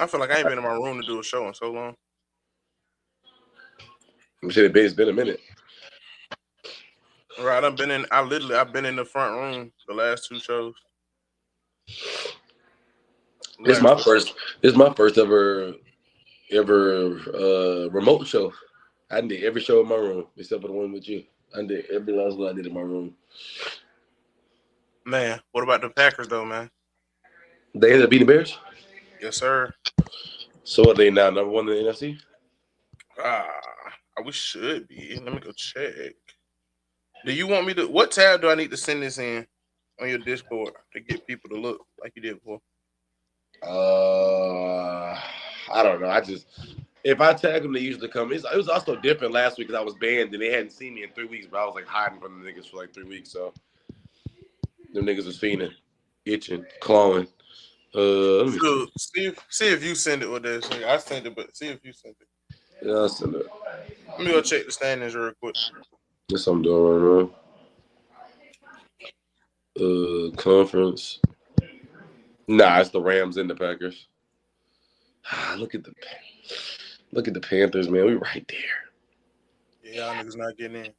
I feel like I ain't been in my room to do a show in so long. I'm sure it's been a minute. Right, I've been in the front room the last two shows. This my first. This is my first ever remote show. I did every show in my room except for the one with you. I did every last one I did in my room. Man, what about the Packers though, man? They ended up beating the Bears. Yes, sir. So are they now number one in the NFC? We should be. Let me go check. Do you want me to? What tab do I need to send this in on your Discord to get people to look like you did before? I don't know. If I tag them, they usually come. It was also different last week because I was banned and they hadn't seen me in 3 weeks, but I was like hiding from the niggas for like 3 weeks. So them niggas was fiending, itching, clawing. So, see if you send it with this. I sent it, but see if you sent it. Yeah, I'll send it. Let me go check the standings real quick. That's what I'm doing right now. Conference. Nah, it's the Rams and the Packers. Look at the Panthers, man. We right there. Yeah, y'all niggas not getting in.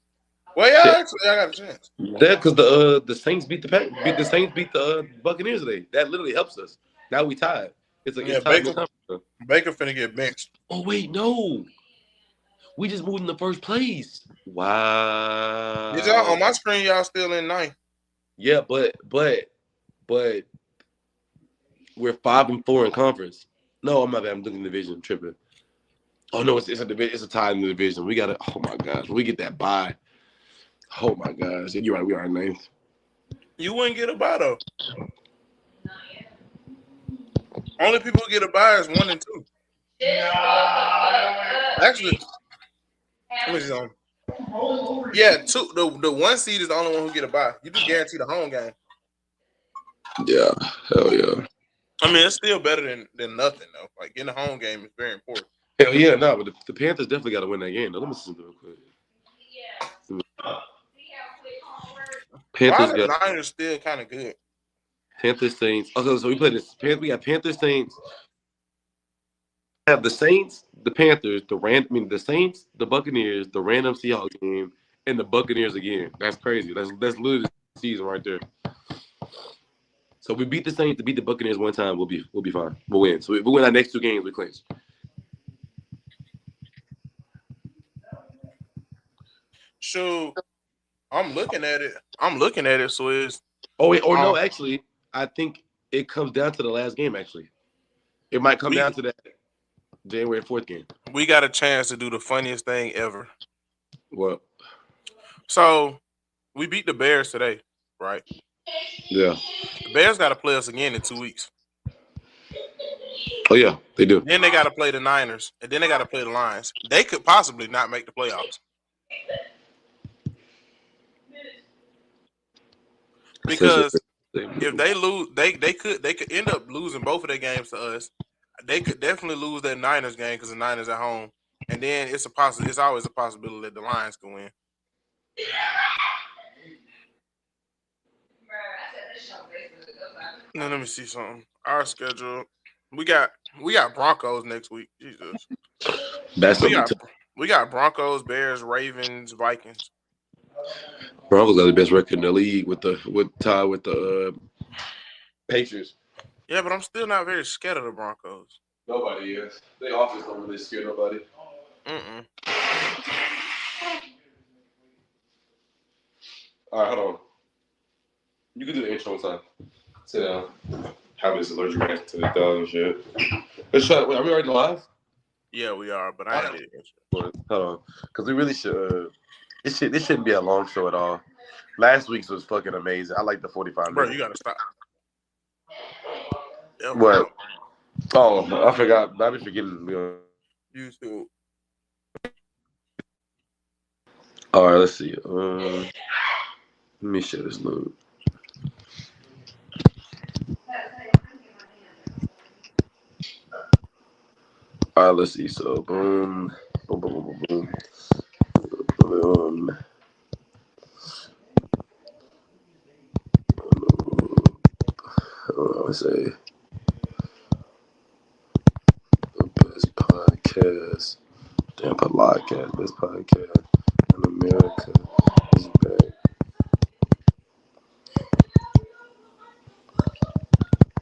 Well, yeah, actually, I got a chance. That because the Saints beat the Buccaneers today. That literally helps us. Now we tied. It's tied. Baker finna get benched. Oh wait, no. We just moved in the first place. Wow. Did y'all on my screen? Y'all still in ninth. Yeah, but we're 5-4 in conference. No, I'm not bad. I'm looking at the division. I'm tripping. Oh no, it's a division. It's a tie in the division. We gotta. Oh my gosh, we get that bye. Oh my gosh, you're right. We are in ninth. You wouldn't get a bye though. Only people who get a bye is 1 and 2. Actually, let me see something. Yeah, the 1 seed is the only one who get a bye. You just guarantee the home game. Yeah, hell yeah. I mean, it's still better than nothing though. Like getting a home game is very important. Hell yeah, no, but the Panthers definitely got to win that game. Now, let me see something real quick. Panthers got the Niners still kind of good. Panthers Saints. Okay, so we play this. We got Panthers Saints. We have the Saints, the Panthers, the Saints, the Buccaneers, the random Seahawks game, and the Buccaneers again. That's crazy. That's literally the season right there. So we beat the Saints, to beat the Buccaneers one time, we'll be fine. We'll win. So if we win our next 2 games, we clinch. So I'm looking at it. So it's. Oh wait, or no, actually, I think it comes down to the last game. Actually, it might come down to that January 4th game. We got a chance to do the funniest thing ever. What? So we beat the Bears today, right? Yeah. The Bears got to play us again in 2 weeks. Oh yeah, they do. Then they got to play the Niners, and then they got to play the Lions. They could possibly not make the playoffs. Because if they lose, they could end up losing both of their games to us. They could definitely lose that Niners game because the Niners at home, and then it's always a possibility that the Lions can win. Now let me see something. Our schedule. We got Broncos next week. Jesus. We got Broncos, Bears, Ravens, Vikings. Broncos got the best record in the league with the Patriots. Yeah, but I'm still not very scared of the Broncos. Nobody is. They offense don't really scare nobody. All right, hold on. You can do the intro time. Sit down. Have this allergic reaction to the dog and shit. Let's try. Are we already live? Yeah, we are, but I ain't did. Hold on, because we really should. This shouldn't be a long show at all. Last week's was fucking amazing. I like the 45 minutes. Bro, you gotta stop. What? Oh, I forgot. I've been forgetting. YouTube. All right, let's see. Let me share this load. All right, let's see. So, boom, boom, boom, boom, boom, boom. Let's say. Tampa podcast, best podcast in America is back.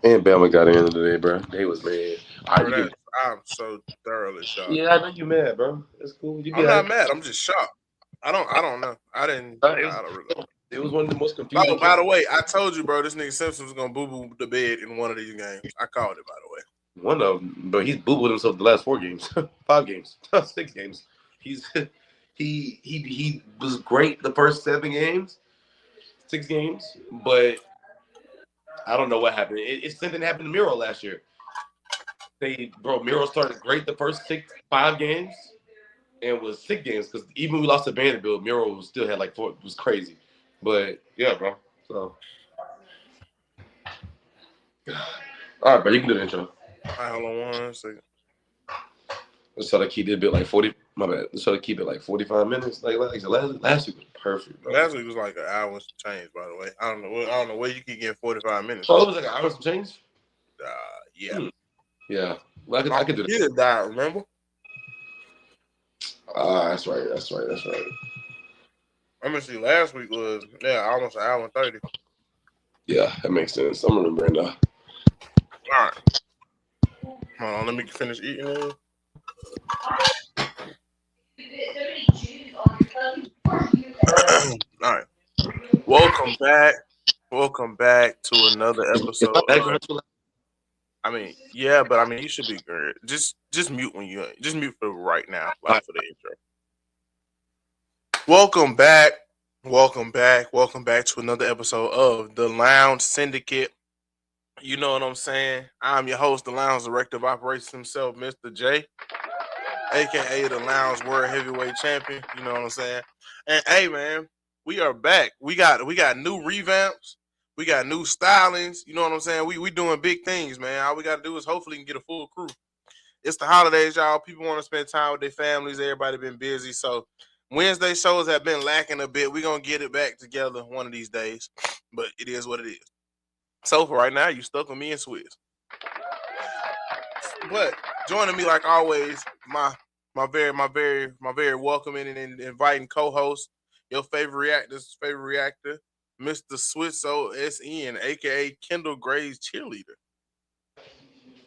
And Bama got in today, bro. They was mad. Bro, I'm so thoroughly shocked. Yeah, I know you mad, bro. That's cool. You I'm got not mad. I'm just shocked. I don't know. I don't really. It was one of the most Oh, confusing. by the way, I told you, bro, this nigga Simpson was gonna boo boo the bed in one of these games. I called it, by the way. One of them, but he's boo booed himself the last 4 games, 5 games, 6 games. He's he was great the first 7 games, 6 games, but I don't know what happened. It's something happened to Miro last year. Miro started great the first 5 games, and was 6 games because even when we lost to Vanderbilt, Miro still had like 4. It was crazy, but yeah, bro. So, all right, bro, you can do the intro. All right, hold on 1 second. Let's try to keep it a bit like 40. My bad. Let's try to keep it like 45 minutes. Like last week was perfect, bro. Last week was like an hour change, by the way. I don't know where you keep getting 45 minutes. Oh, it was like an hour some change. Yeah. Yeah. Well, I could do that. You died, remember? That's right. Let me see. Last week was almost an hour and 30. Yeah, that makes sense. I'm remembering now. All right. Hold on, let me finish eating it. All right. Welcome back to another episode. I mean, yeah, but I mean, you should be good. Just mute just mute for right now, like for the intro. Welcome back to another episode of the Lounge Syndicate. You know what I'm saying? I'm your host, the Lounge Director of Operations himself, Mr. J, aka the Lounge World Heavyweight Champion. You know what I'm saying? And hey, man, we are back. We got new revamps. We got new stylings. You know what I'm saying? We doing big things, man. All we got to do is hopefully get a full crew. It's the holidays, y'all. People want to spend time with their families. Everybody been busy. So Wednesday shows have been lacking a bit. We're going to get it back together one of these days. But it is what it is. So for right now, you stuck with me and Swizz. But joining me like always, my very welcoming and inviting co-host, your favorite reactor, Mr. Swizzo SN, aka Kendall Gray's cheerleader.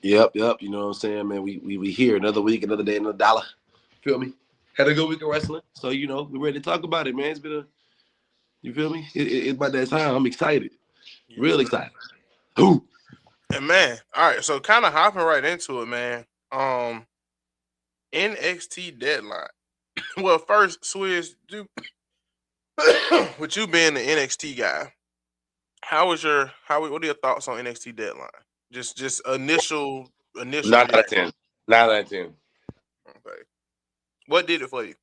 Yep. You know what I'm saying, man? We here another week, another day, another dollar. Feel me? Had a good week of wrestling, so we're ready to talk about it, man. It's been you feel me? It's about that time. I'm excited, real excited. Who? And man, all right. So kind of hopping right into it, man. NXT deadline. Well, first, Swizz, with you being the NXT guy, what are your thoughts on NXT deadline? Just initial. 9 out of 10. 9 out of 10. Okay. What did it for you?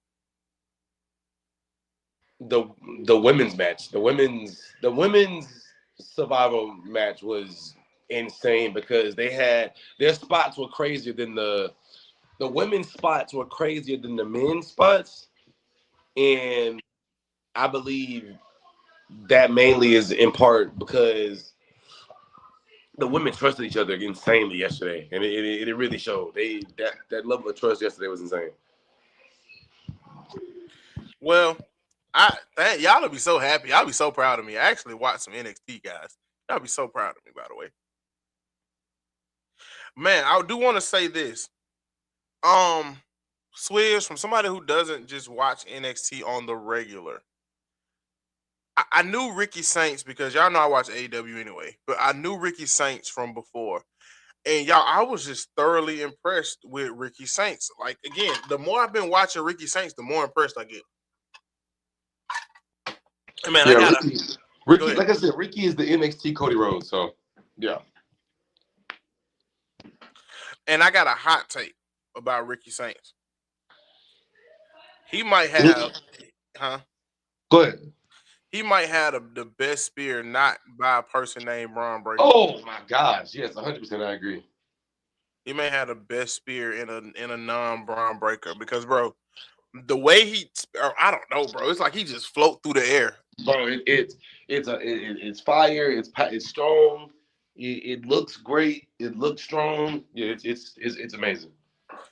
The women's match. The women's survival match was insane because they had their spots were crazier than the women's spots were crazier than the men's spots. And I believe that mainly is in part because the women trusted each other insanely yesterday, and it really showed. That level of trust yesterday was insane. Well, y'all will be so happy. Y'all be so proud of me. I actually watched some NXT guys. Y'all be so proud of me, by the way. Man, I do want to say this. Swizz, from somebody who doesn't just watch NXT on the regular. I knew Ricky Saints because y'all know I watch AEW anyway, but I knew Ricky Saints from before. And y'all, I was just thoroughly impressed with Ricky Saints. Like, again, the more I've been watching Ricky Saints, the more impressed I get. Man, yeah, Ricky, like I said, Ricky is the NXT Cody Rhodes, so yeah. And I got a hot take about Ricky Saints. He might have, Go ahead. He might have the best spear not by a person named Braun Breaker. Oh my gosh, yes, 100%, I agree. He may have the best spear in a non-Braun Breaker because, bro, the way I don't know, bro. It's like he just float through the air, bro. It's fire. It's strong. It looks great. It looks strong. Yeah, it's amazing.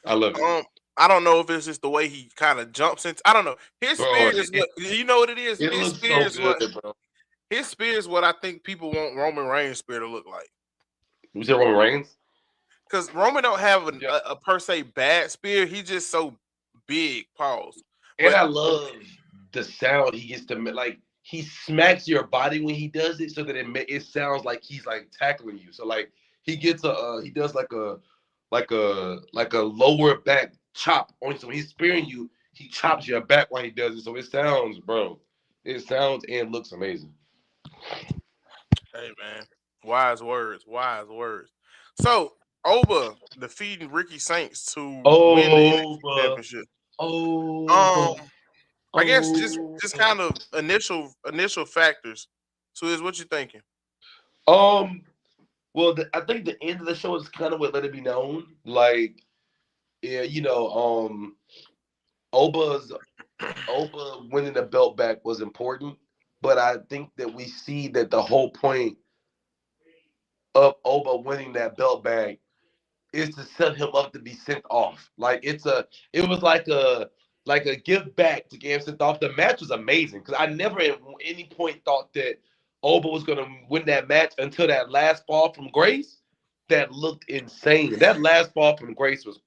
I love it. I don't know if it's just the way he kind of jumps into. I don't know. His Bro, spear is what you know what it is. it His looks spear so is good, what bro. his spear is what I think people want Roman Reigns' spear to look like. You said Roman Reigns? Because Roman don't have Yeah. a per se bad spear. He's just so big. Pause. And But I love the sound he gets to like. He smacks your body when he does it, so that it sounds like he's like tackling you. So like he gets he does like a lower back chop on you. So when he's spearing you, he chops your back while he does it. So it sounds, bro. It sounds and looks amazing. hey man, wise words, wise words. So Oba defeating Ricky Saints to win the NXT Over, championship. over, Um, I guess just over. kind of initial factors. So is what you thinking? Um. Well, I think the end of the show is kind of what let it be known. Like, yeah, Oba's Oba winning the belt back was important, but I think that we see that the whole point of Oba winning that belt back is to set him up to be sent off. It was like a give back to get him sent off. The match was amazing because I never at any point thought that Oba was gonna win that match until that last fall from Grace. That looked insane. That last fall from Grace was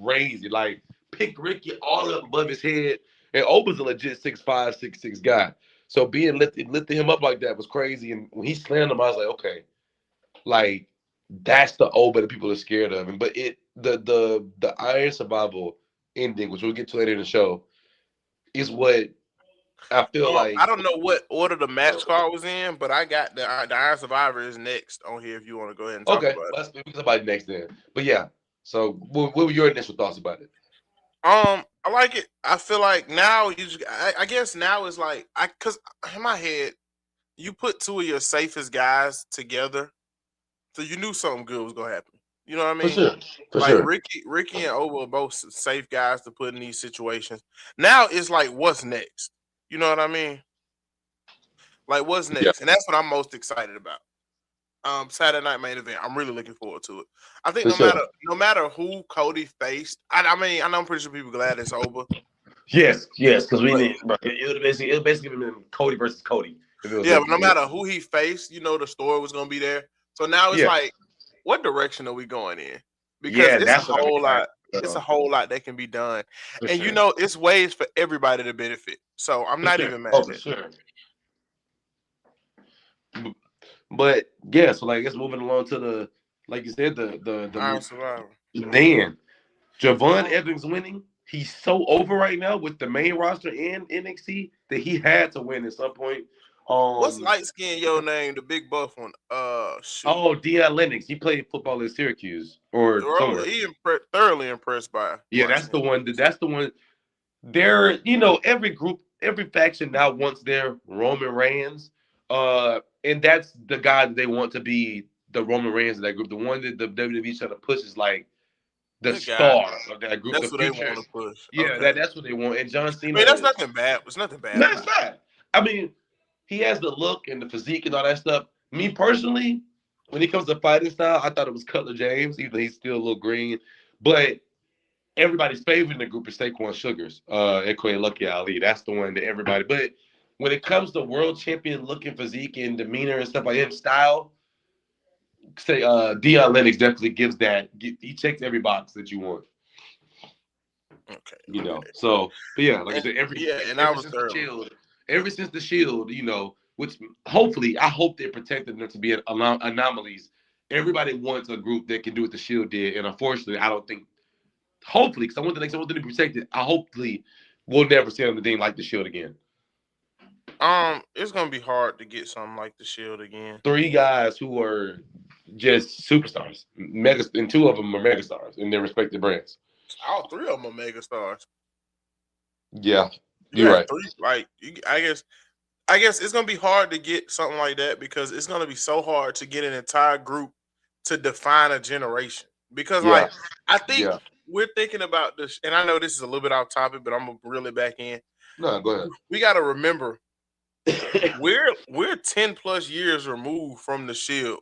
crazy. Like picked Ricky all up above his head, and Oba's a legit 6'5", 6'6" guy. So being lifting him up like that was crazy. And when he slammed him, I was like, okay, like that's the Oba that people are scared of. And but the Iron Survival ending, which we'll get to later in the show, is what I feel like. I don't know what order the match card was in, but I got the Iron Survivor is next on here. If you want to go ahead and talk Okay, about it. we can talk about it next then. But yeah, so what were your initial thoughts about it? I like it. I feel like now I guess now it's like cause in my head you put two of your safest guys together, so you knew something good was gonna happen. You know what I For mean? sure, for Like sure. Ricky and Oba are both safe guys to put in these situations. Now it's like, what's next? You know what I mean? Like, what's Yeah, next? And that's what I'm most excited about. Saturday night main event. I'm really looking forward to it. I think for sure. no matter who Cody faced, I mean, I know I'm pretty sure people glad it's over. Yes, because we But need. Bro, it would basically been Cody versus Cody if it was yeah, meant but to no be. matter who he faced, the story was gonna be there. So now it's Yeah, like, what direction are we going in? Because yeah, that's what I'm excited it's a about. whole lot that can be done. For And sure, it's ways for everybody to benefit. So I'm for not sure. even mad Oh, at for it. sure. But yeah, so like I guess moving along to the like you said Iron Survivor. the man Javon Evans winning. He's so over right now with the main roster and NXT that he had to win at some point. What's Um, light skin your name? The big buff one. Shoot. oh, Deion Lennox. He played football in Syracuse or somewhere. Thoroughly impressed by Yeah, that's watching the him. one. That's the one. Every group, every faction now wants their Roman Reigns, and that's the guy that they want to be the Roman Reigns of that group. The one that the WWE trying to push is like the Good God. star of that group, the That's what they future. want to push. Yeah, Okay. that's what they want. And John I mean, that's Cena, nothing bad. There's nothing bad no, about it's it. not. I mean, he has the look and the physique and all that stuff. Me personally, when it comes to fighting style, I thought it was Cutler James, even though he's still a little green. But everybody's favorite in the group is Saquon Sugars, aka Lucky Ali. That's the one that everybody. But when it comes to world champion looking physique and demeanor and stuff like that, style, say Deion Lennox definitely gives that. He checks every box that you want. Okay. So but yeah, like I And said, and I ever was since the thoroughly. Shield, which hopefully I hope they're protecting them to be anomalies. Everybody wants a group that can do what the Shield did, and unfortunately, I don't think. Hopefully, because I want them to be protected. I hopefully we'll never see anything like the Shield again. It's gonna be hard to get something like the Shield again. Three guys who are just superstars, and two of them are megastars in their respective brands. All three of them are mega stars. Yeah, You you're got right. three. Like, I guess it's gonna be hard to get something like that because it's gonna be so hard to get an entire group to define a generation. Because Yeah, like I think yeah. we're thinking about this, and I know this is a little bit off topic, but I'm gonna reel it back in. No, go ahead. We got to remember we're 10+ years removed from the Shield,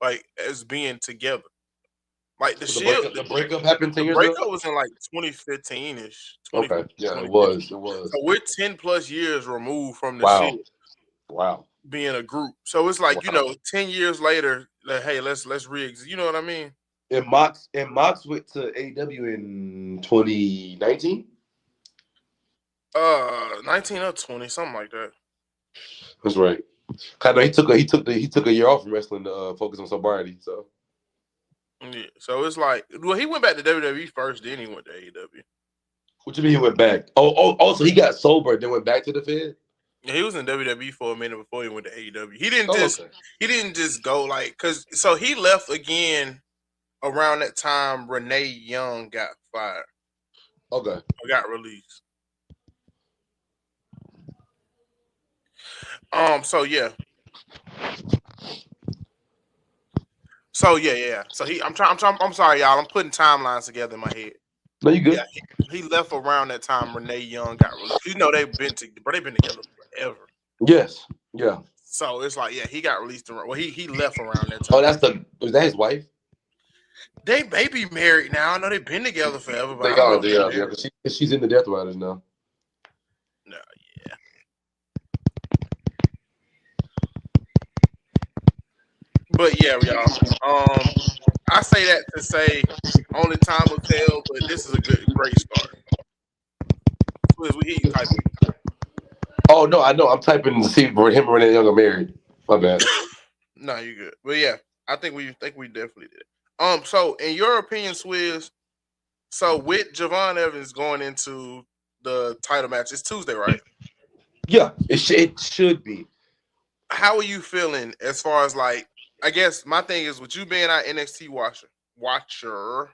like as being together. Like the So Shield, the breakup happened 10 the years ago. breakup was in like 2015-ish. Okay, yeah, it was. It was. So we're 10 plus years removed from the Wow. Shield Wow. being a group. So it's like, Wow. 10 years later, like, hey, let's re-exist. You know what I mean? And Mox went to AEW in 2019. 19 or 20, something like that. That's right. Kind of, he took a year off from wrestling to focus on sobriety. So Yeah. So it's like, well, he went back to WWE first, then he went to AEW. what you mean he went back? Also he got sober, then went back to the Fed. Yeah, he was in WWE for a minute before he went to AEW. He didn't Okay. he didn't just go so he left again around that time. Renee Young got fired. Okay. Or got released. So yeah. So yeah. So I'm sorry, y'all. I'm putting timelines together in my head. No, you good. Yeah, he left around that time. Renee Young got released. They've been together forever. Yes. Yeah. So it's like, yeah, he got released. Well, he left around that Oh, time. was that his wife? They may be married now. I know they've been together forever, but she's in the Death Riders now. No, yeah. But yeah, y'all. I say that to say only time will tell, but this is a great start. We typing. Oh no, I know. I'm typing to see where him and Renee Young are married. My bad. No, you good. But yeah, I think we definitely did it. So in your opinion, Swizz, so with Javon Evans going into the title match, it's Tuesday, right? Yeah, it should be. How are you feeling as far as like? I guess my thing is with you being our NXT watcher.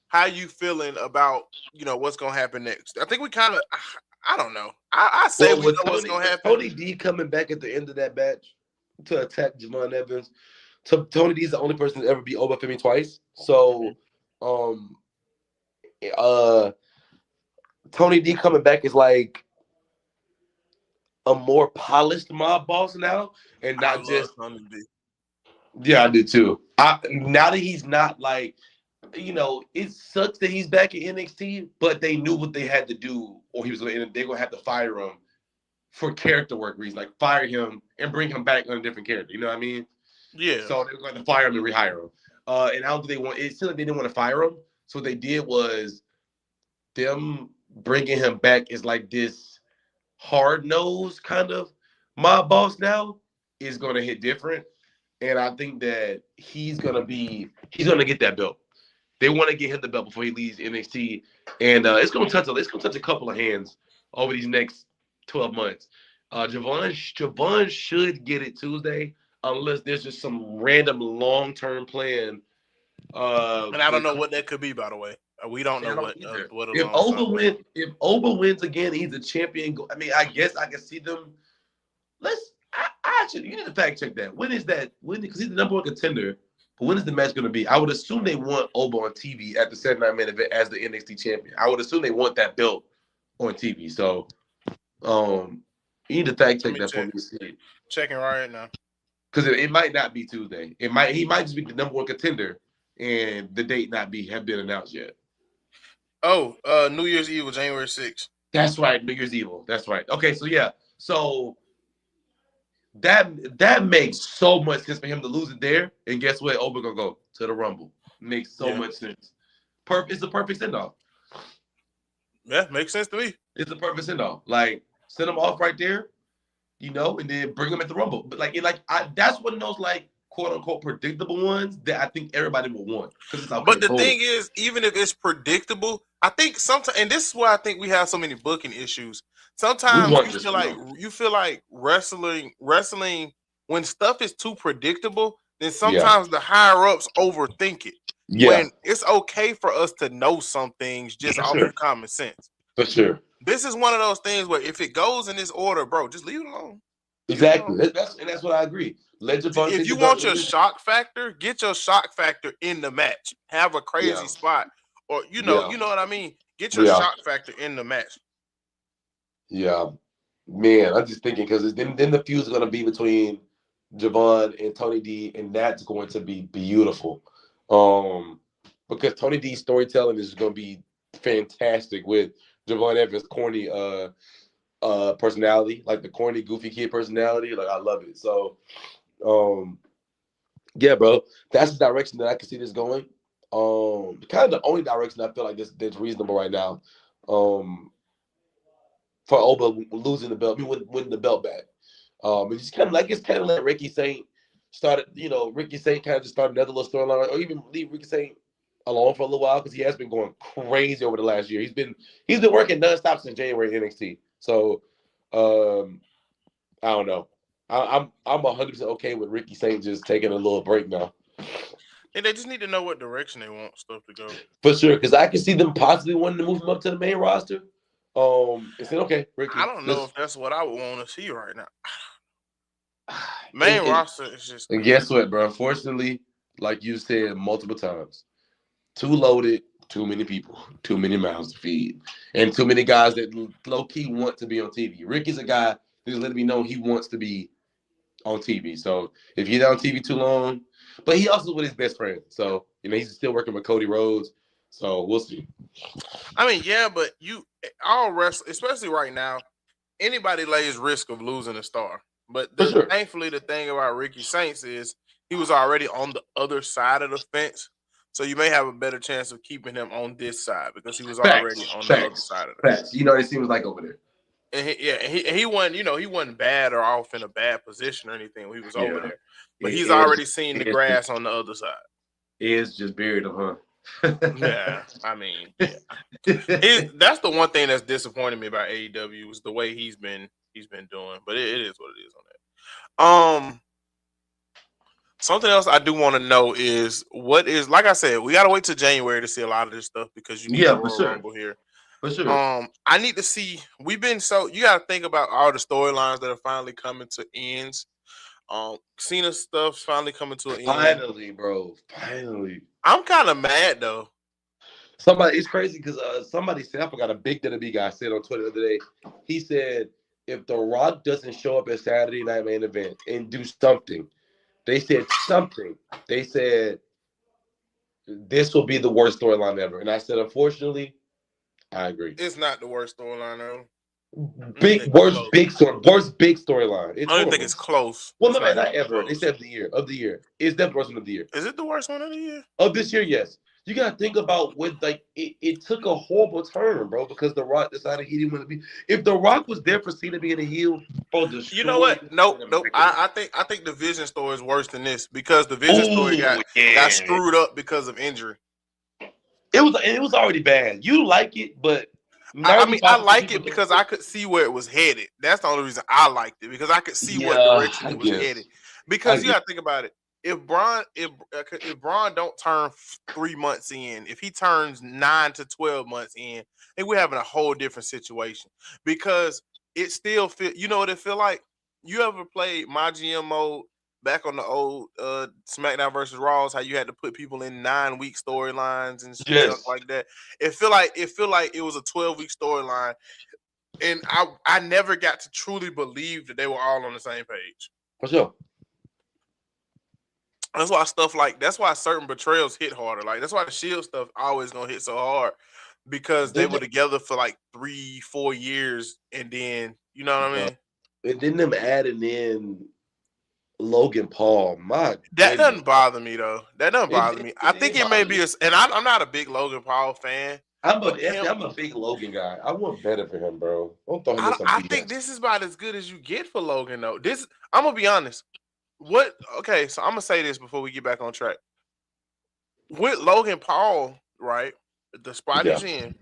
How you feeling about what's gonna happen next? I think we kind of. I don't know. I say we know what's gonna happen. Tony D coming back at the end of that match to attack Javon Evans. Tony D is the only person to ever beat Obafemi twice. So, Tony D coming back is like a more polished mob boss now, and not just. Tony D. Yeah, I did too. Now that he's not like, it sucks that he's back at NXT, but they knew what they had to do, or they're gonna have to fire him for character work reasons, like fire him and bring him back on a different character. You know what I mean? Yeah. So they were going to fire him and rehire him. And how do they want? It seemed like they didn't want to fire him. So what they did was them bringing him back is like this hard-nosed kind of mob boss now is going to hit different. And I think that he's going to get that belt. They want to get him the belt before he leaves NXT. And it's going to touch a couple of hands over these next 12 months. Javon should get it Tuesday unless there's just some random long-term plan. And I don't know what that could be, by the way. We don't know what if Oba wins again, he's a champion. I mean, I guess I can see them. You need to fact check that. When is that? Because he's the number one contender. But when is the match going to be? I would assume they want Oba on TV at the 79-man event as the NXT champion. I would assume they want that belt on TV. So, you need to fact check that for me to see. Checking right now. Because it might not be Tuesday. He might just be the number one contender, and the date have been announced yet. Oh, New Year's Eve, January 6th. That's right, New Year's Eve. That's right. Okay, so yeah, so that makes so much sense for him to lose it there, and guess what? Oba gonna go to the Rumble. Makes so much sense. It's the perfect send off. Yeah, makes sense to me. It's the perfect send off. Like send him off right there, and then bring him at the Rumble. But that's one of those like quote unquote predictable ones that I think everybody will want. But the thing is, even if it's predictable, I think sometimes, and this is why I think we have so many booking issues. Sometimes you feel like wrestling when stuff is too predictable, then sometimes the higher ups overthink it. Yeah. When it's okay for us to know some things just off of common sense. For sure. This is one of those things where if it goes in this order, bro, just leave it alone. Exactly. That's what I agree. If you want your shock factor, get your shock factor in the match. Have a crazy spot. Or you know what I mean? Get your shock factor in the match. Yeah. Man, I'm just thinking because then the feud is going to be between Javon and Tony D, and that's going to be beautiful. Because Tony D's storytelling is going to be fantastic with Javon Evans' corny personality, like the corny, goofy kid personality. Like I love it. So, yeah, bro, that's the direction that I can see this going. Kind of the only direction I feel like that's reasonable right now. For Oba losing the belt, I mean, winning the belt back. It's kind of let Ricky Saint started. Ricky Saint kind of just started another little storyline, or even leave Ricky Saint alone for a little while because he has been going crazy over the last year. He's been working nonstop since January in NXT. So, I don't know. I'm 100% okay with Ricky Saint just taking a little break now. And they just need to know what direction they want stuff to go. For sure, because I can see them possibly wanting to move him up to the main roster. And said, okay, Ricky. I don't know if that's what I would want to see right now. Main roster is just. And guess what, bro? Unfortunately, like you said multiple times, too loaded, too many people, too many mouths to feed, and too many guys that low key want to be on TV. Ricky's a guy who's letting me know he wants to be on TV. So if you're on TV too long, but he also with his best friend, so he's still working with Cody Rhodes. So we'll see. I mean, yeah, but all wrestlers, especially right now, anybody lays risk of losing a star. But thankfully, the thing about Ricky Saints is he was already on the other side of the fence. So you may have a better chance of keeping him on this side because he was already on the other side of the fence. What it seems like over there. And he wasn't, he wasn't bad or off in a bad position or anything when he was over there. But he's already seen the grass on the other side. It's just buried him, huh? Yeah, I mean, yeah. That's the one thing that's disappointing me about AEW is the way he's been doing. But it is what it is on that. Something else I do want to know is like I said, we gotta wait till January to see a lot of this stuff because you need a Royal Rumble here. For sure. I need to see. You gotta think about all the storylines that are finally coming to ends. Cena stuff's finally coming to an end. Finally, bro. Finally. I'm kind of mad though. It's crazy because somebody said, I forgot, a big WWE guy said on Twitter the other day. He said if The Rock doesn't show up at Saturday Night Main Event and do something, they said this will be the worst storyline ever. And I said, unfortunately, I agree. It's not the worst storyline ever. Worst big storyline. I don't think it's close. Well, no, man, not ever. They said of the year. It's definitely the worst one of the year. Is it the worst one of the year? Of this year, yes. You gotta think about it took a horrible turn, bro, because The Rock decided he didn't want to be. If The Rock was there for Cena being a heel, you know what? Nope. I think the Vision story is worse than this because the Vision story got screwed up because of injury. It was already bad. You like it, but I like it because I could see where it was headed. That's the only reason I liked it because I could see what direction it was headed. Because you gotta think about it. If Braun don't turn 3 months in, if he turns 9 to 12 months in, I think we're having a whole different situation. Because it still feel, you know what it feel like? You ever played My GM mode back on the old SmackDown versus Raws, how you had to put people in 9-week storylines and stuff like that? It feel like it was a 12-week storyline, and I never got to truly believe that they were all on the same page. For sure. That's why certain betrayals hit harder. Like that's why the Shield stuff always gonna hit so hard because they were together for like 3-4 years, and then you know what I mean. And then them adding in Logan Paul, that doesn't bother me though. That doesn't bother me. I think it may be and I'm not a big Logan Paul fan. I'm a big Logan guy. I want better for him, bro. I think this is about as good as you get for Logan though. I'm gonna be honest. Okay, so I'm gonna say this before we get back on track. With Logan Paul, right? The spot he's in,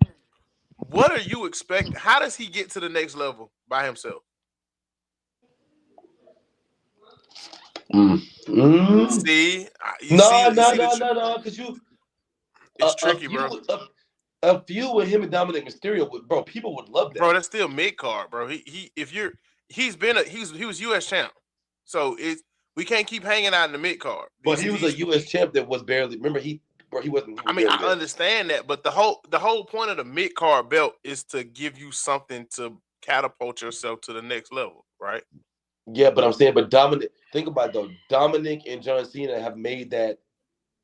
what are you expecting? How does he get to the next level by himself? See, no, because it's tricky, bro. A few with him and Dominic Mysterio, bro, people would love that. Bro, that's still mid card, bro. He was US champ, so we can't keep hanging out in the mid card. But he was a US champ that was barely. Remember, he wasn't. I understand that, but the whole point of the mid card belt is to give you something to catapult yourself to the next level, right? Yeah, but I'm saying, Dominic, think about it though. Dominic and John Cena have made that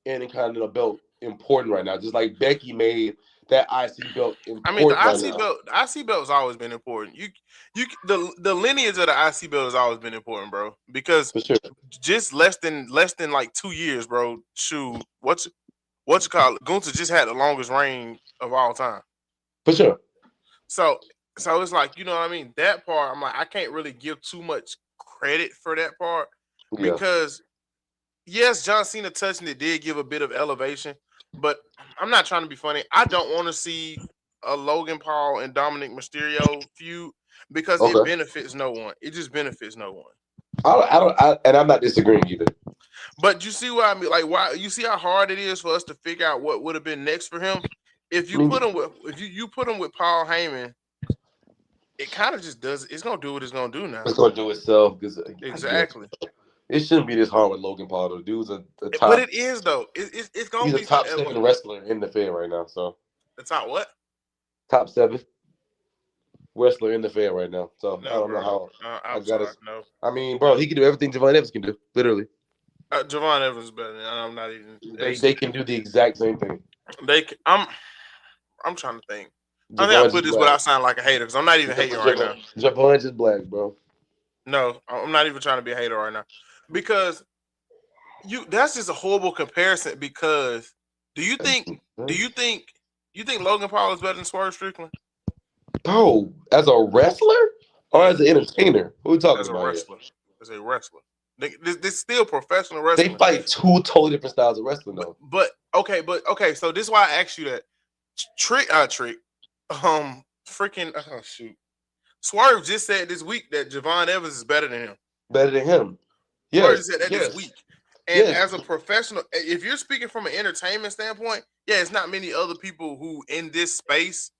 Intercontinental belt important right now. Just like Becky made that IC belt I mean, the important IC belt, the IC belt has always been important. The lineage of the IC belt has always been important, bro. Because for sure. just less than like 2 years, bro. Shoot, what you call it? Gunther just had the longest reign of all time. For sure. So it's like, you know what I mean? That part, I'm like, I can't really give too much credit for that part because yes, John Cena touching it did give a bit of elevation, but I'm not trying to be funny. I don't want to see a Logan Paul and Dominic Mysterio feud because it benefits no one. It just benefits no one. And I'm not disagreeing either. But you see what I mean? Like, why? You see how hard it is for us to figure out what would have been next for him if you put him with you put him with Paul Heyman. It kind of just does. It's gonna do what it's gonna do now. It's gonna do itself. Exactly. It shouldn't be this hard with Logan Paul. The dude's a top. But it is though. It's gonna be a top 7 wrestler in the Fed right now. So the top what? Top 7 wrestler in the Fed right now. So no, I don't bro. know how. I gotta. No. I mean, bro, he can do everything Javon Evans can do. Literally. Javon Evans is better than I'm not even. They can do the exact same thing. I'm trying to think. I think I put this without sounding like a hater because I'm not even hating right now. Javon just black, bro. No, I'm not even trying to be a hater right now because that's just a horrible comparison. Because do you think Logan Paul is better than Swerve Strickland? Bro, as a wrestler or as an entertainer? Who are we talking about? As a wrestler. This still professional wrestling. They fight 2 totally different styles of wrestling, though. But okay. So this is why I asked you that. Swerve just said this week that Javon Evans is better than him. Better than him. Yeah. Swerve just said that this week. And as a professional, if you're speaking from an entertainment standpoint, it's not many other people who in this space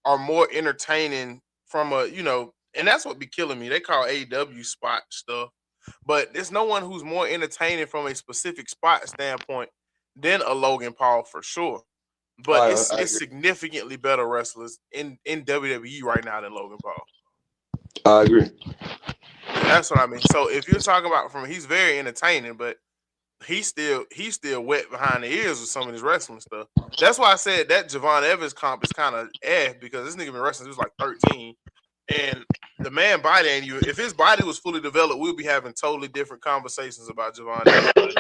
are more entertaining from a, and that's what be killing me. They call AEW spot stuff. But there's no one who's more entertaining from a specific spot standpoint than a Logan Paul for sure. But it's significantly better wrestlers in WWE right now than Logan Paul. I agree. That's what I mean. So if you're talking about he's very entertaining, but he's still wet behind the ears with some of his wrestling stuff. That's why I said that Javon Evans comp is kind of because this nigga been wrestling since he was like 13. And the man body ain't you. If his body was fully developed, we'll be having totally different conversations about Javon Evans.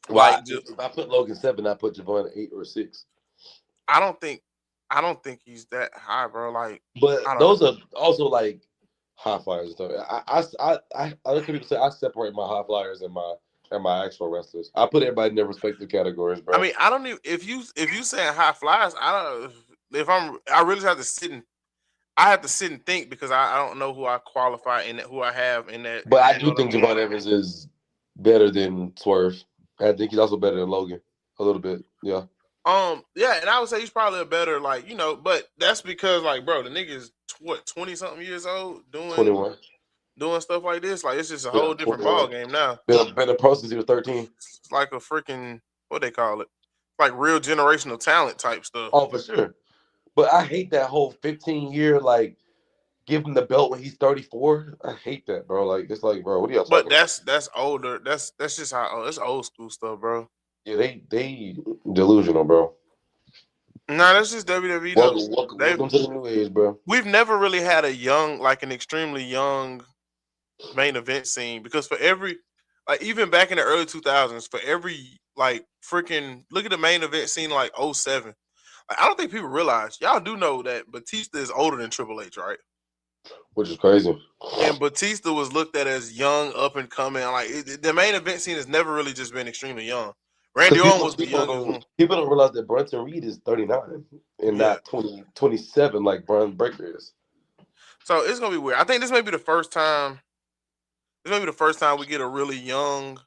Well, if I put Logan 7, I put Javon 8 or 6. I don't think he's that high, bro. Like, but those are also like high flyers. Though I look at people say I separate my high flyers and my actual wrestlers. I put everybody in their respective categories, bro. I mean, I don't even if you saying high flyers, I don't. I really have to sit and think because I don't know who I qualify in that, who I have in that. But I do think Javon Evans is better than Swerve. I think he's also better than Logan a little bit. Yeah. Yeah, and I would say he's probably a better but that's because bro, the nigga is 20 something years old doing 21. Doing stuff like this. Like it's just a whole different ball game now. Been a pro since he was 13. It's like a freaking what they call it. Like real generational talent type stuff. Oh, for sure. But I hate that whole 15-year, give him the belt when he's 34. I hate that, bro. Like, it's like, bro, what are y'all talking about? But that's older. That's just how that's old school stuff, bro. Yeah, they delusional, bro. Nah, that's just WWE. Welcome to the new age, bro. We've never really had an extremely young main event scene because for every, even back in the early 2000s, for every, freaking, look at the main event scene, 07. I don't think people realize. Y'all do know that Batista is older than Triple H, right? Which is crazy. And Batista was looked at as young, up and coming. The main event scene has never really just been extremely young. Randy Orton was the youngest one. People don't realize that Bronson Reed is 39 and not 27 like Braun Breaker is. So it's gonna be weird. I think this may be the first time. This may be the first time we get a really young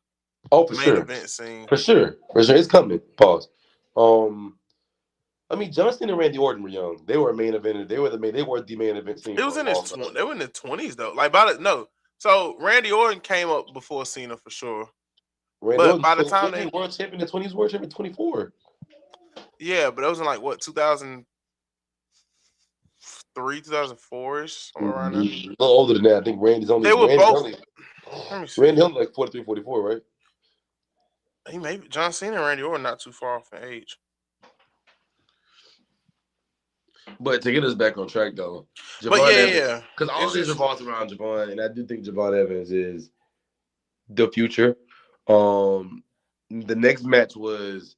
main event scene. For sure. It's coming. Pause. I mean, John Cena and Randy Orton were young. They were a main eventer. They were the main event scene. It was in his they were in their 20s though. So Randy Orton came up before Cena for sure. But by the time they world champion in the 20s, world champion 24. Yeah, but it was in 2003, 2004-ish, somewhere around there. A little older than that. I think Randy's only. They were both. Randy only 43, 44, right? He maybe John Cena and Randy Orton not too far off in age. But to get us back on track, though, But Javon Evans, yeah. because all this revolves around Javon, and I do think Javon Evans is the future. The next match was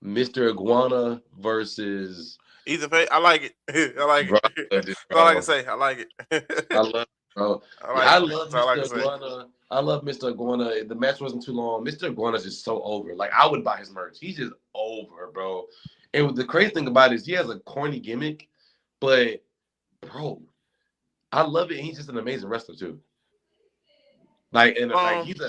Mr. Iguana versus Ethan Page. I like it. I like bro. it. That's all I can say. I like it. I love it, bro. I love Mr. Iguana. I love Mr. Iguana. The match wasn't too long. Mr. Iguana's just so over. Like, I would buy his merch. He's just over, bro. And the crazy thing about it is he has a corny gimmick, but bro, I love it. And he's just an amazing wrestler too. Like, and like he's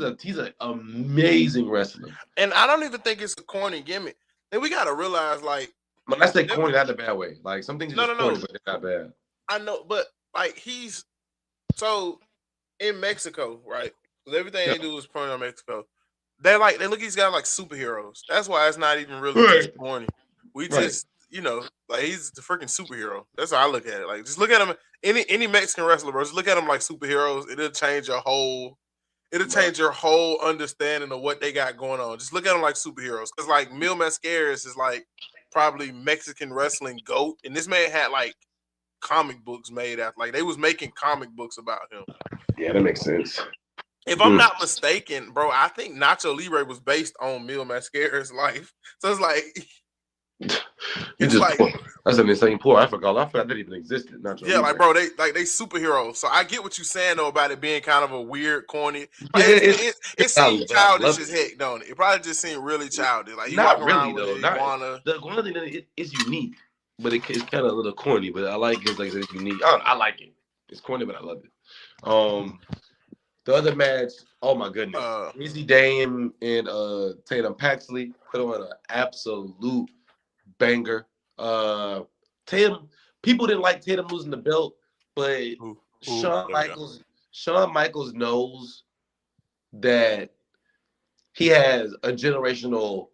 an amazing wrestler. And I don't even think it's a corny gimmick. And we gotta realize, like, when I say corny, not in a bad way. Like, some things are just corny, but they're not bad. I know, but like he's so in Mexico, right? Because everything they do is pointing on Mexico. They look at these guys like superheroes. That's why it's not even really just corny. We just, like, he's the freaking superhero. That's how I look at it. Like, just look at him. Any Mexican wrestler, bro, just look at them like superheroes. It'll change your whole understanding of what they got going on. Just look at them like superheroes. Because, like, Mil Mascaras is, like, probably Mexican wrestling GOAT. And this man had, like, comic books made after. Like, they was making comic books about him. Yeah, that makes sense. If I'm not mistaken, bro, I think Nacho Libre was based on Mil Mascara's life. So it's like... that's an insane pour. I forgot that even existed. Like, bro, they superheroes. So I get what you're saying though about it being kind of a weird, corny. Like, it seemed childish as heck, don't it? It probably just seemed really childish. Like, you walk around with the iguana. The iguana thing is unique, but it's kind of a little corny. But I like it. Like, it's unique. I like it. It's corny, but I love it. The other match, oh my goodness, Easy Dame and Tatum Paxley put on an absolute banger. Tatum, people didn't like Tatum losing the belt, but Shawn Michaels knows that he has a generational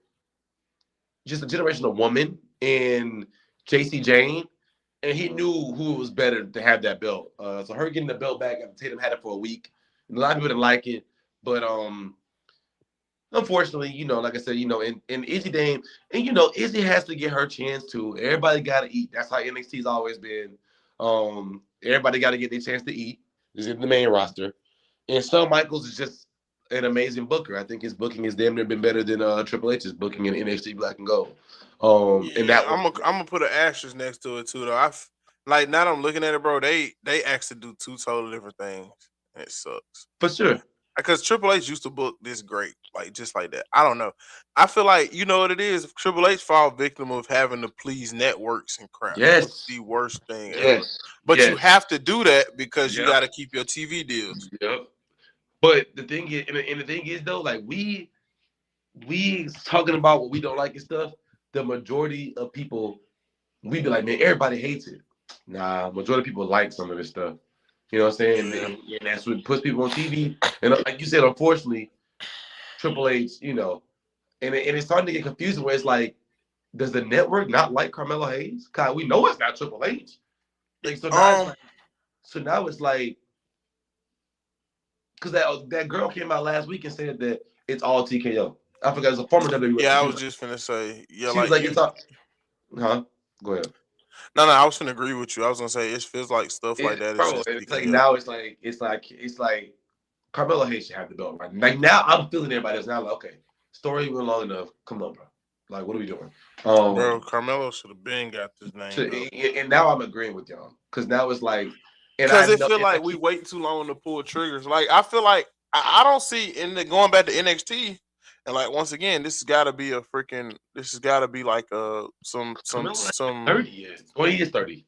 woman in JC Jane, and he knew who was better to have that belt. So her getting the belt back after Tatum had it for a week, and a lot of people didn't like it, but unfortunately, like I said, in Izzy Dame, and Izzy has to get her chance too. Everybody got to eat. That's how NXT's always been. Everybody got to get their chance to eat. Is in the main roster, and Shawn Michaels is just an amazing booker. I think his booking has damn near been better than Triple H's booking in NXT Black and Gold. And that I'm gonna put an asterisk next to it too, though. Now that I'm looking at it, bro, they actually do two totally different things. And it sucks for sure. Because Triple H used to book this great, like, just like that. I don't know. I feel like, you know what it is? Triple H fall victim of having to please networks and crap. Yes. That's the worst thing ever. But you have to do that because you got to keep your TV deals. Yep. But the thing is, and the thing is, though, like, we talking about what we don't like and stuff, the majority of people, we be like, man, everybody hates it. Nah, majority of people like some of this stuff. You know what I'm saying? And that's what puts people on TV. And like you said, unfortunately, Triple H, and it's starting to get confusing where it's like, does the network not like Carmelo Hayes? God, we know it's not Triple H. Like, so now it's like, because that girl came out last week and said that it's all TKO. I forgot, it's a former WWE. Yeah, I was just finna say. Yeah, she was like, it's all. Huh? Go ahead. No, I was gonna agree with you. I was gonna say it feels like stuff like that. It's like now it's like Carmelo Hayes should have the belt right. Like, now I'm feeling everybody else now. Like, okay, story went long enough. Come on, bro. Like, what are we doing? Bro, Carmelo should have been got this name. And now I'm agreeing with y'all because now it's like, because it feel like we wait too long to pull triggers. Like, I feel like I don't see going back to NXT. And, like, once again, this has got to be like some 30 years. Well, he is 30. I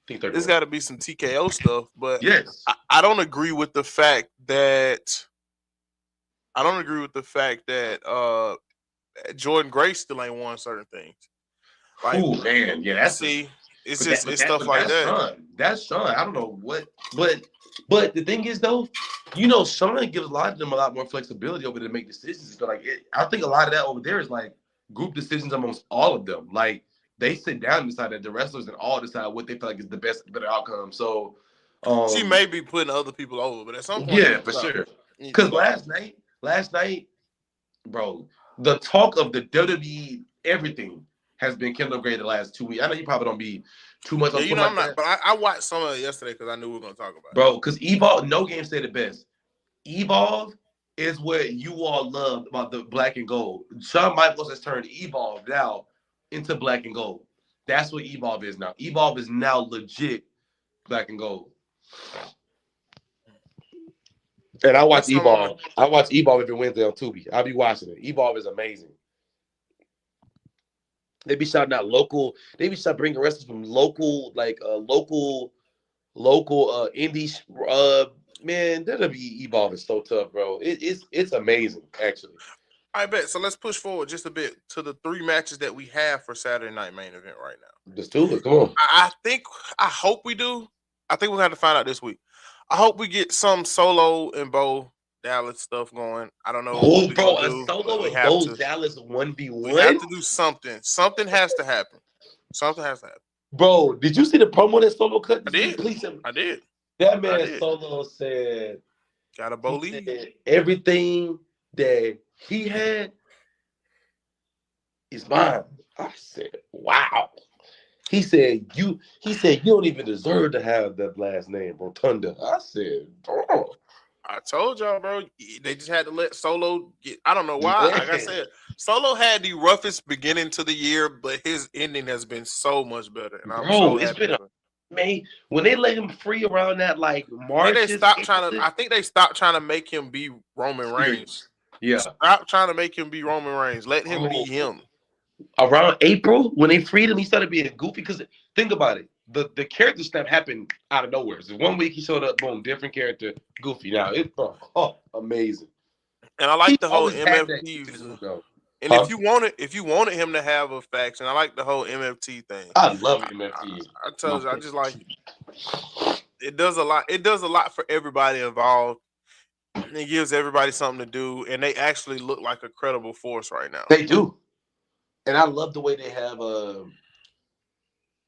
think 30. There's got to be some TKO stuff, but yes, I don't agree with the fact that Jordan Grace still ain't won certain things. Like, oh man, yeah, it's stuff like that. That's Shawn. I don't know what, but the thing is though, Shawn gives a lot of them a lot more flexibility over to make decisions. So, like, I think a lot of that over there is like group decisions amongst all of them. Like, they sit down and decide that the wrestlers and all decide what they feel like is the better outcome. So she may be putting other people over, but at some point, yeah, for sure. Because last night bro, the talk of the WWE everything has been Kendall Gray the last 2 weeks. I know you probably don't be too much on Yeah, Twitter I'm not, that, but I watched some of it yesterday because I knew we were gonna talk about bro. Because Evolve, No Game said it best. Evolve is what you all loved about the black and gold. Shawn Michaels has turned Evolve now into black and gold. That's what Evolve is now. Evolve is now legit black and gold. And I watch Evolve. I watch Evolve every Wednesday on Tubi. I'll be watching it. Evolve is amazing. They be shouting out local. They be shouting bringing wrestlers from local, local indie. Man, WWE Evolve is so tough, bro. It's amazing, actually. I bet. So let's push forward just a bit to the 3 matches that we have for Saturday Night Main Event right now. Let's do it. Come on. I hope we do. I think we'll have to find out this week. I hope we get some Solo and Bo Dallas stuff going. I don't know. Oh, bro, a Solo and Bo Dallas 1v1. We have to do something. Something has to happen. Something has to happen. Bro, did you see the promo that Solo cut? I did. That man Solo said, "Got a Bo lead. Everything that he had is mine." I said, "Wow." He said, "You don't even deserve to have that last name, Rotunda." I said, "Bro." I told y'all, bro. They just had to let Solo get. I don't know why. Like I said, Solo had the roughest beginning to the year, but his ending has been so much better. And I'm so it's happy. Man, when they let him free around that March, I think they stopped trying to make him be Roman Reigns. Yeah, stop trying to make him be Roman Reigns. Let him be him. Around April, when they freed him, he started being goofy. Because think about it, the character snap happened out of nowhere. So 1 week he showed up, boom, different character, goofy. Now it's amazing. And I like the whole MFT. And if you wanted him to have a faction, I like the whole MFT thing. I love MFT. I told you, I just like it. It does a lot. It does a lot for everybody involved. It gives everybody something to do, and they actually look like a credible force right now. They do. And I love the way they have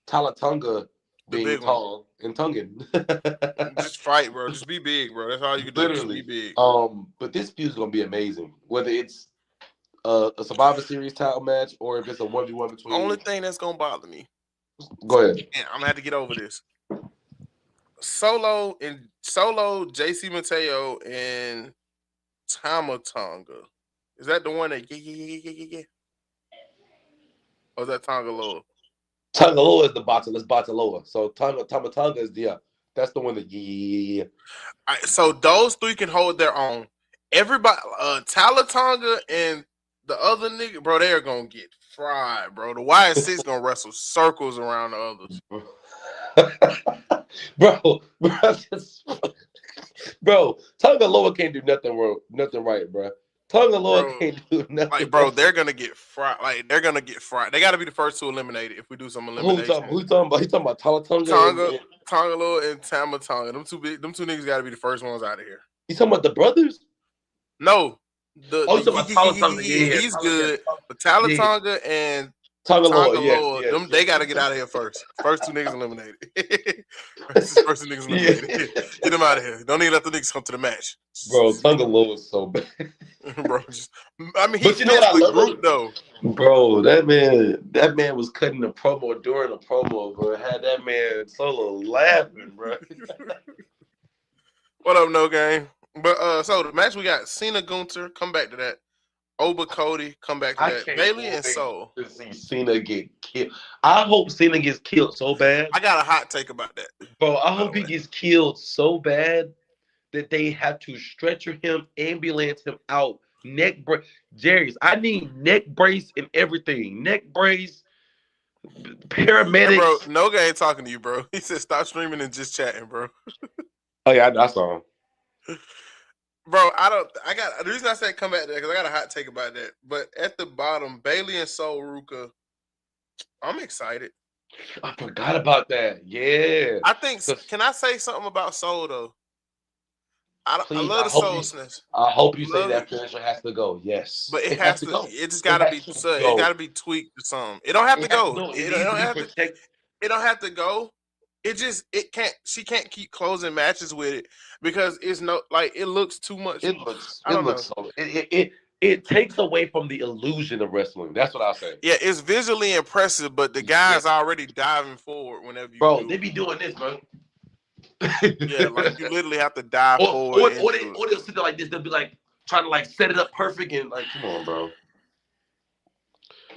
Talatunga being tall and Tungan. Just fight, bro. Just be big, bro. That's all you can do. Just be big. But this feud is gonna be amazing. Whether it's a Survivor Series title match or if it's a 1v1 between. Only thing that's gonna bother me. Go ahead. And I'm gonna have to get over this. Solo, JC Mateo, and Tamatonga. Is that the one that yeah? Or is that Tongaloa? Tongaloa is the Bataloa. So Tamatonga is that's the one that yeah. All right, so those 3 can hold their own. Everybody, Talatonga and the other nigga, bro, they are gonna get fried, bro. The YS6 gonna wrestle circles around the others. bro, Tongaloa can't do nothing wrong, nothing right, bro. Tongaloa can't do nothing. Like, bro, they're gonna get fried. Like, they're gonna get fried. They got to be the first to eliminate it if we do some elimination. Who you talking about? He's talking about Talatonga, Tongaloa, and Tamatonga. Them two niggas got to be the first ones out of here. You talking about the brothers? No. You talking about Talatonga? He's good. But Talatonga and Tongaloa, they got to get out of here first. First 2 niggas eliminated. first 2 niggas eliminated. Get them out of here. Don't even let the niggas come to the match. Bro, Tongaloa is so bad. Bro, but you know what I love group though. Bro, that man was cutting the promo during the promo, bro. Had that man Solo laughing, bro. What up, No Game? But so the match we got Cena Gunther, come back to that. Oba Cody, come back to that. Bailey and Soul. To see Cena get killed. I hope Cena gets killed so bad. I got a hot take about that. Bro, I hope he gets killed so bad that they have to stretcher him, ambulance him out, neck brace. Jerry's, I need neck brace and everything. Neck brace, paramedics. Hey, bro, Noga ain't talking to you, bro. He said stop streaming and just chatting, bro. Oh yeah, I saw him. Bro, the reason I said come back there because I got a hot take about that. But at the bottom, Bailey and Sol Ruka, I'm excited. I forgot about that. Yeah. I think. Can I say something about Soul though? I love the Soulsness. I hope you say that finisher has to go. Yes, but it has to go. It just got to be. It got to be tweaked or something. It don't have to go. It don't have to go. It can't. She can't keep closing matches with it because it's it looks too much. It looks. It takes away from the illusion of wrestling. That's what I'll say. Yeah, it's visually impressive, but the guy's already diving forward whenever you do they it. be doing this, bro. Yeah, like you literally have to dive forward. Or they'll sit there like this. They'll be like trying to like set it up perfect and like, come on, bro.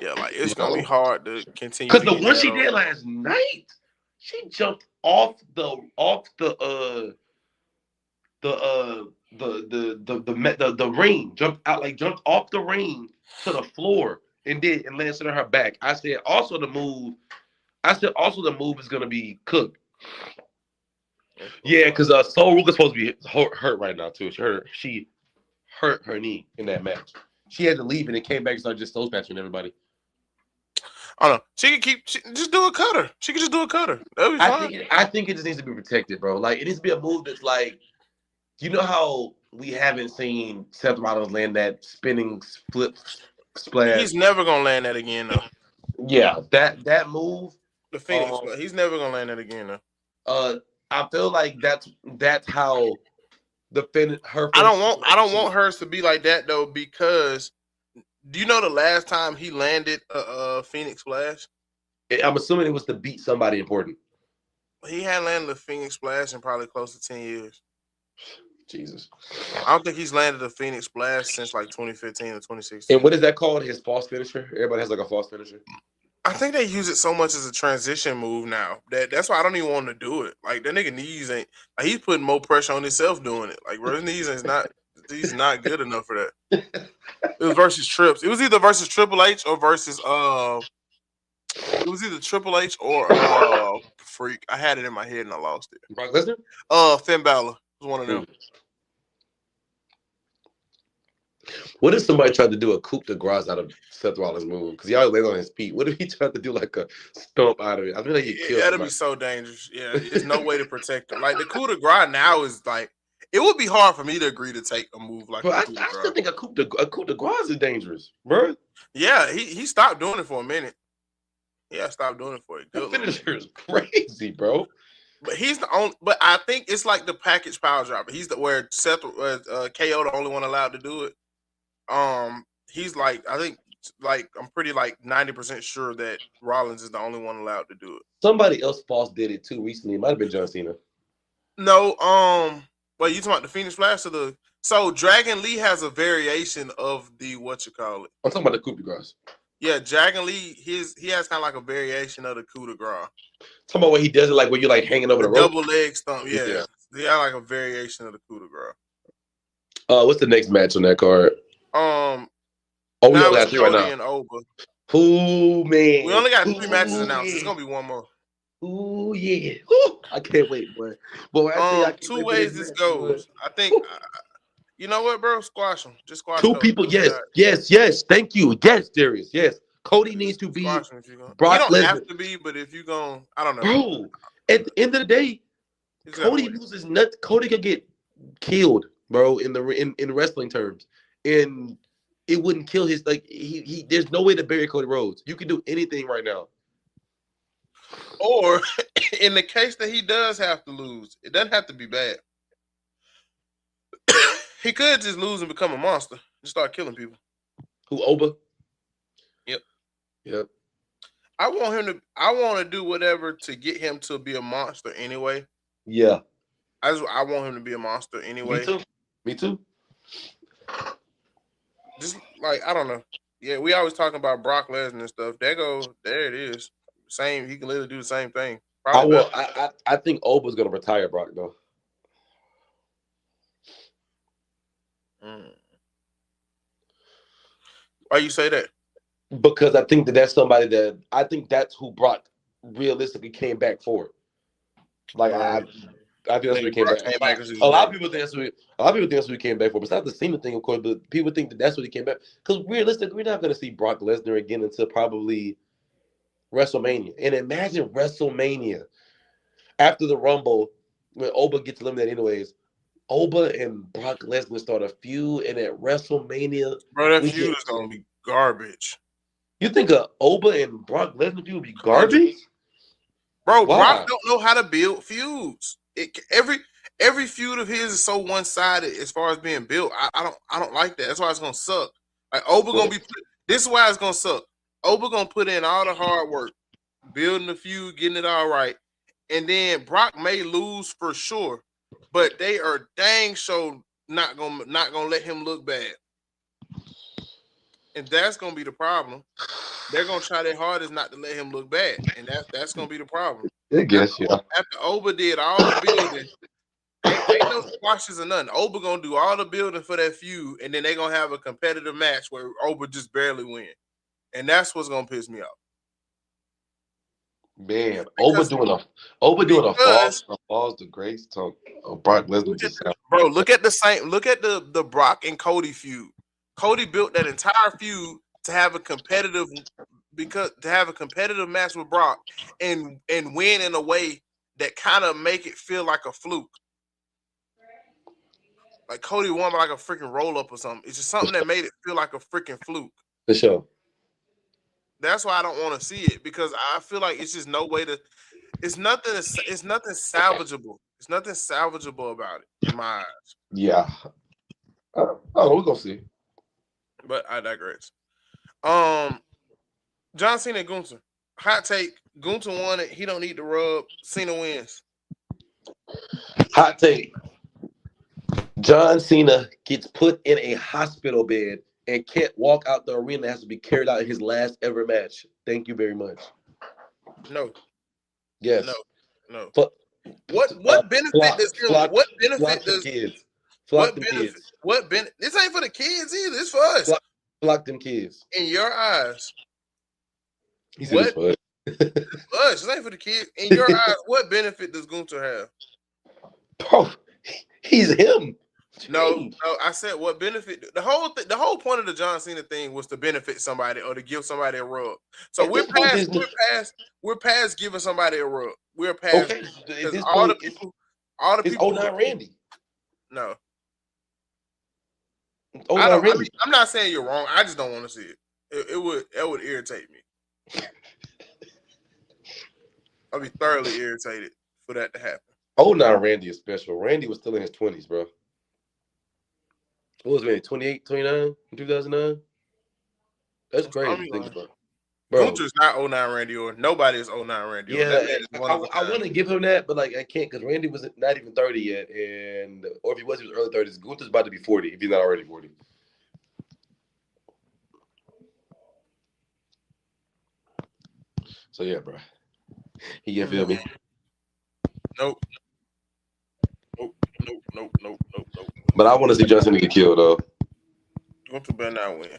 Yeah, like it's gonna be hard to continue. Because the one she did last night, she jumped off the ring, jumped off the ring to the floor and landed on her back. I said also the move is gonna be cooked. Yeah, because Soul Ruka's supposed to be hurt right now too. She hurt her knee in that match. She had to leave and it came back and started just soul patching everybody. I don't know. She can just do a cutter. She can just do a cutter. That'll be fine. I think it just needs to be protected, bro. Like it needs to be a move that's like, you know how we haven't seen Seth Rollins land that spinning flip splash. He's never gonna land that again, though. Yeah, that move, the Phoenix. He's never gonna land that again, though. I feel like that's how her. I don't want hers to be like that though, because do you know the last time he landed a Phoenix Splash? I'm assuming it was to beat somebody important. He hadn't landed a Phoenix Splash in probably close to 10 years. Jesus. I don't think he's landed a Phoenix Splash since like 2015 or 2016. And what is that called? His false finisher? Everybody has like a false finisher. I think they use it so much as a transition move now that's why I don't even want to do it. Like that nigga knees ain't. Like, he's putting more pressure on himself doing it. Like bro, his knees is not. He's not good enough for that. It was versus Trips. It was either versus Triple H or versus It was either Triple H or Freak. I had it in my head and I lost it. Brock Lesnar? Finn Balor was one of them. What if somebody tried to do a coup de grace out of Seth Rollins' move? Because he always lays on his feet. What if he tried to do like a stomp out of it? I think like he'd kill that'd be so dangerous. Yeah, there's no way to protect him. Like the coup de grace now is like, it would be hard for me to agree to take a move like that. I still think a coup de grace is dangerous, bro. Yeah, he stopped doing it for a minute. Yeah, stopped doing it for a good. The finisher is crazy, bro. But he's the only. But I think it's like the package power driver. He's where Seth KO the only one allowed to do it. He's like, I think, like I'm pretty like 90% sure that Rollins is the only one allowed to do it. Somebody else false did it too recently. It might have been John Cena. No, well, you talking about the Phoenix Flash or the? So Dragon Lee has a variation of the what you call it. I'm talking about the coup de grace. Yeah, Dragon Lee, he has kind of like a variation of the coup de grace. Talking about what he does it like when you're like hanging over the rope. Double leg stomp. Yeah, he had like a variation of the coup de grace. What's the next match on that card? We only got 3 right now. And Oba. Ooh, man. We only got 3 matches announced. It's gonna be one more. Ooh, yeah. Ooh, I can't wait, boy. Boy, 2 ways this goes. I think. You know what, bro? Squash them. Just squash 2 people. Yes. Thank you. Yes, Darius. Yes. Cody needs to be. Brock Lesnar. Have to be, but if you go, I don't know. Bro, at the end of the day, Cody loses nuts. Cody could get killed, bro, in wrestling terms. And it wouldn't kill his he there's no way to bury Cody Rhodes. You can do anything right now. Or in the case that he does have to lose, it doesn't have to be bad. He could just lose and become a monster. Just start killing people. Who, Oba? Yep. I want to do whatever to get him to be a monster anyway. Yeah. I want him to be a monster anyway. Me too. Just like, I don't know. Yeah, we always talking about Brock Lesnar and stuff. There it is. Same, he can literally do the same thing. I think Oba's gonna retire Brock though. Why you say that? Because I think that's somebody that's who Brock realistically came back for. Like I think that's what he came back. A lot of people think that's what he came back for. But it's not the Cena thing, of course. But people think that's what he came back. Because realistically, we're not going to see Brock Lesnar again until probably WrestleMania. And imagine WrestleMania after the Rumble when Oba gets eliminated, anyways. Oba and Brock Lesnar start a feud, and at WrestleMania, bro, that feud is going to be garbage. You think Oba and Brock Lesnar feud would be garbage? Bro, why? Brock don't know how to build feuds. Every feud of his is so one-sided as far as being built. I don't like that. That's why it's gonna suck. Like Oba gonna be. This is why it's gonna suck. Oba gonna put in all the hard work, building the feud, getting it all right, and then Brock may lose for sure, but they are dang sure not gonna let him look bad, and that's gonna be the problem. They're gonna try their hardest not to let him look bad, and that's gonna be the problem. I guess, After Oba did all the building, ain't no squashes or nothing. Oba gonna do all the building for that feud, and then they gonna have a competitive match where Oba just barely win, and that's what's gonna piss me off. Man, Oba doing a falls to grace to Brock Lesnar. Bro, look at the Brock and Cody feud. Cody built that entire feud to have a competitive match with Brock and win in a way that kind of make it feel like a fluke. Like Cody won by like a freaking roll up or something. It's just something that made it feel like a freaking fluke. For sure. That's why I don't want to see it, because I feel like it's just no way to. It's nothing salvageable. It's nothing salvageable about it in my eyes. Yeah. We're gonna see. But I digress. John Cena and Gunther. Hot take. Gunther won it. He don't need to rub. Cena wins. Hot take. John Cena gets put in a hospital bed and can't walk out the arena. Has to be carried out in his last ever match. Thank you very much. No. Yes. No. But what benefit does him? What benefit does kids? What benefit? What benefit? This ain't for the kids either. It's for us. Flock them kids. In your eyes. He said it's for us. Us. This ain't for the kids. In your eyes, what benefit does Gunther have? Bro, he's him. No, I said what benefit. The whole point of the John Cena thing was to benefit somebody or to give somebody a rub. So we're past giving somebody a rub. We're past all the people. It's 09 Randy. No. I'm not saying you're wrong. I just don't want to see it. It would irritate me. I'd be thoroughly irritated for that to happen. 09 Randy is special. Randy was still in his 20s, bro. What was it, 28, 29 in 2009? That's crazy. Bro. Gunther's not 09 Randy Orton. Nobody is 09 Randy Orton. Yeah, I want to give him that, but like I can't, because Randy was not even 30 yet, or if he was early 30s. Gunther's about to be 40 if he's not already 40. So yeah, bro. You feel me? Nope. But I want to see Justin get killed though. Gunther better not win.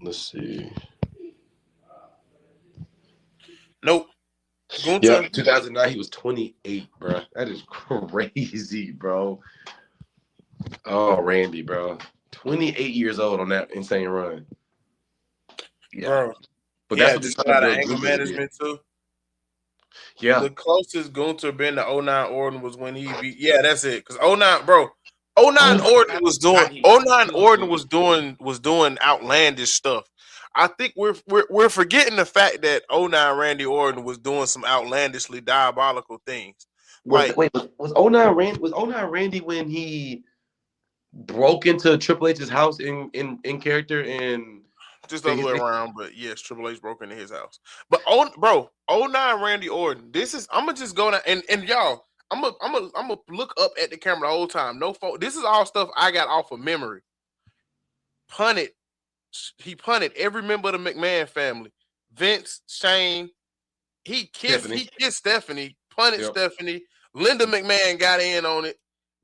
Let's see. Nope. Gunther. Yeah, 2009, he was 28, bro. That is crazy, bro. Oh, Randy, bro. 28 years old on that insane run. Yeah. Bro. But that's just a lot of anger management too. Yeah. The closest Gunther been to 09 Orton was when he beat. Yeah, that's it. Because 09, bro. 09 Orton was doing outlandish stuff. I think we're forgetting the fact that 09 Randy Orton was doing some outlandishly diabolical things. Was 09 Randy when he broke into Triple H's house in character and just the other way around? But yes, Triple H broke into his house. But 09 Randy Orton. I'm gonna just go down and y'all. I'm gonna look up at the camera the whole time. No phone. This is all stuff I got off of memory. He punted every member of the McMahon family. Vince, Shane. He kissed Stephanie. Punted Stephanie. Linda McMahon got in on it.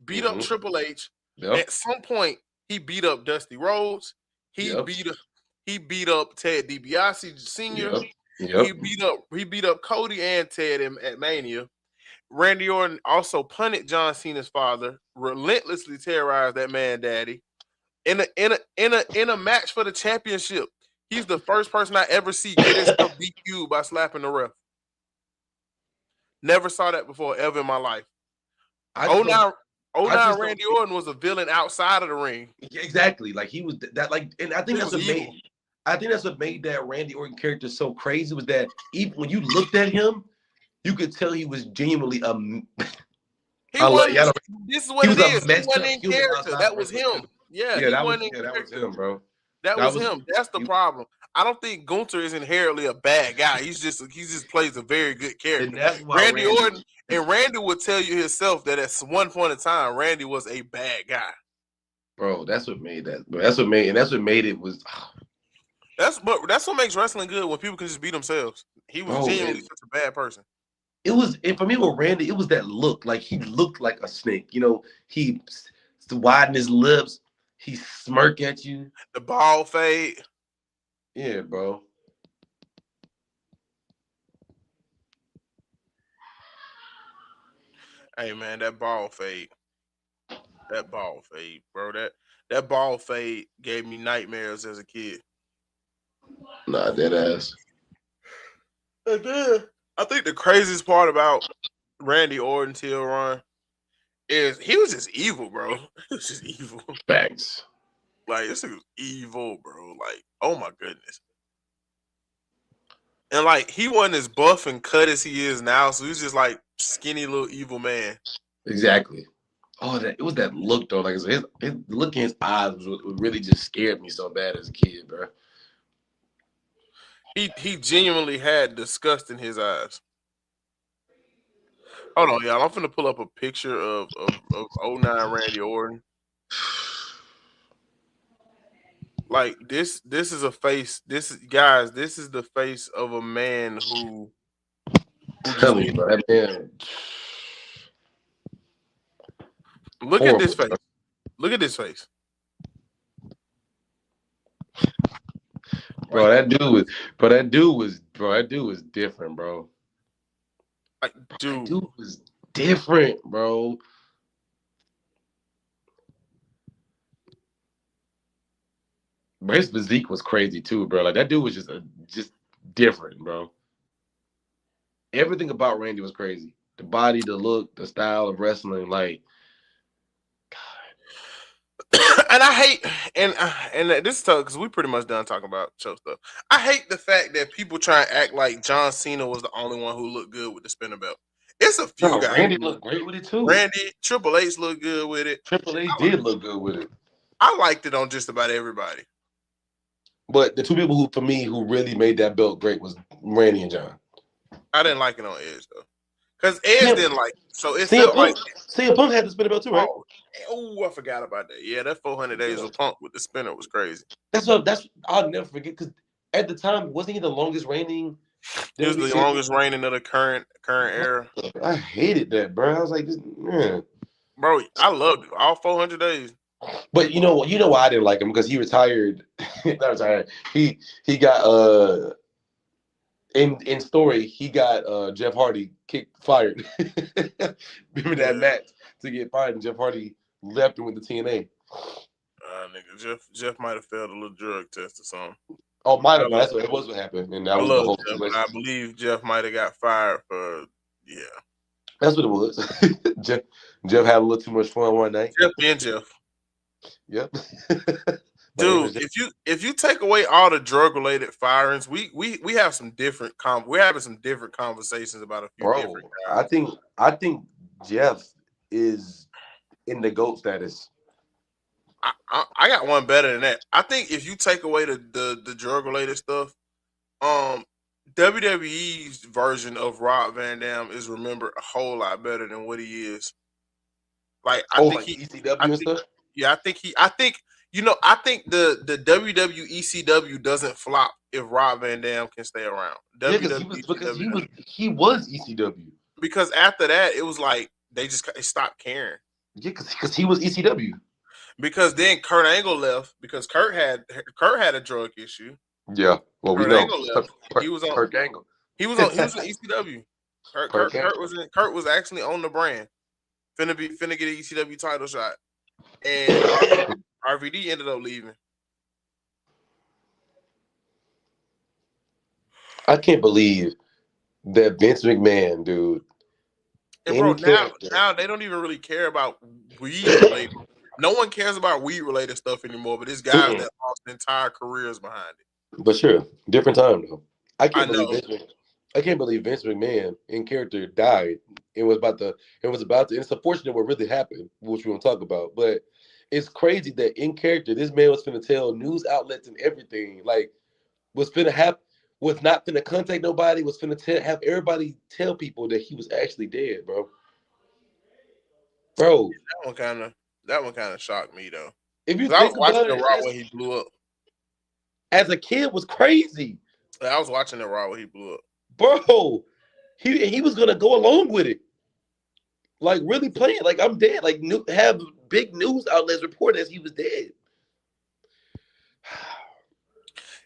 Beat up Triple H. Yep. At some point, he beat up Dusty Rhodes. He beat up Ted DiBiase Sr. Yep. He beat up Cody and Ted at Mania. Randy Orton also punted John Cena's father, relentlessly terrorized that man daddy. In a match for the championship, he's the first person I ever see get himself DQ by slapping the ref. Never saw that before ever in my life. 09 Randy Orton was a villain outside of the ring. Exactly, like he was that. Like, and I think that's what made that Randy Orton character so crazy, was that even when you looked at him, you could tell he was genuinely He wasn't. This is what it is. He wasn't in character. That was him. Yeah, he wasn't in character. That was him, bro. That was him. That's the problem. I don't think Gunther is inherently a bad guy. He just plays a very good character. And that's why Randy Orton and Randy would tell you himself that at one point in time, Randy was a bad guy. Bro, that's what made that. Bro. That's what made it was. That's what makes wrestling good when people can just be themselves. He was genuinely such a bad person. It was, and for me with Randy, it was that look. Like he looked like a snake. You know, he widened his lips. He smirk at you. The ball fade. Yeah, bro. Hey man, that ball fade, bro. That ball fade gave me nightmares as a kid. Nah, dead ass. And then I think the craziest part about Randy Orton's heel run is he was just evil, bro. He was just evil. Facts. Like this was evil, bro. Like, oh my goodness. And like he wasn't as buff and cut as he is now, so he's just like skinny little evil man. Exactly. Oh, it was that look though. Like his look in his eyes was really just scared me so bad as a kid, bro. He genuinely had disgust in his eyes. Hold on, y'all. I'm finna pull up a picture of 09 Randy Orton. Like this is a face. This is the face of a man who tell me, bro. That man. Look at this face. Look at this face. Bro, that dude was different, bro. Like, dude. That dude was different, bro. But his physique was crazy too, bro. Like that dude was just different, bro. Everything about Randy was crazy. The body, the look, the style of wrestling, like. And I hate, and this is tough because we pretty much done talking about show stuff. I hate the fact that people try and act like John Cena was the only one who looked good with the spinner belt. It's a few guys. Randy looked great with it too. Randy, Triple H looked good with it. Triple H did look good with it. I liked it on just about everybody. But the two people who really made that belt great was Randy and John. I didn't like it on Edge though, because Edge didn't like it. So it felt like CM Punk had the spinner belt too, right? Oh, I forgot about that. Yeah, that 400 days of Punk with the spinner was crazy. That's I'll never forget because at the time wasn't he the longest reigning? He was the longest reigning of the current era. I hated that, bro. I was like, man. Bro, I loved it all 400 days. But you know why I didn't like him because he retired. Not retired. He got in story he got Jeff Hardy fired. Remember that match to get fired and Jeff Hardy left him with the TNA. Nigga, Jeff might have failed a little drug test or something. Oh, might have. That's what it was. What happened, and that was the whole Jeff, I believe Jeff might have got fired for That's what it was. Jeff had a little too much fun one night. Jeff and Jeff. Yep. Dude, if you take away all the drug related firings, we have some different we're having some different conversations about a few different guys. I think Jeff is in the GOAT status. I got one better than that. I think if you take away the drug related stuff, WWE's version of Rob Van Dam is remembered a whole lot better than what he is. Like I think ECW and stuff. Yeah, I think the WWE ECW doesn't flop if Rob Van Dam can stay around. He was ECW. Because after that, it was like they stopped caring. Yeah, because he was ECW. Because then Kurt Angle left because Kurt had a drug issue. Yeah, well we know. Angle left. He was on Kurt Angle. He was in ECW. Kurt was actually on the brand. Finna get an ECW title shot. And RVD ended up leaving. I can't believe that Vince McMahon, dude. And bro, now they don't even really care about weed related. No one cares about weed related stuff anymore. But this guy that lost entire careers behind it. But sure, different time though. I can't believe I can't believe Vince McMahon in character died. It was about to. It's unfortunate what really happened, which we're gonna talk about. But it's crazy that in character, this man was finna tell news outlets and everything, like was finna have, was not finna contact nobody, was finna have everybody tell people that he was actually dead, bro. Bro, That one kind of shocked me though. if you 'Cause I was think watching about the it, Raw when he blew up. as a kid, was crazy, I was watching the Raw when he blew up. bro. He was gonna go along with it. Like really playing like I'm dead. Like have big news outlets report as he was dead.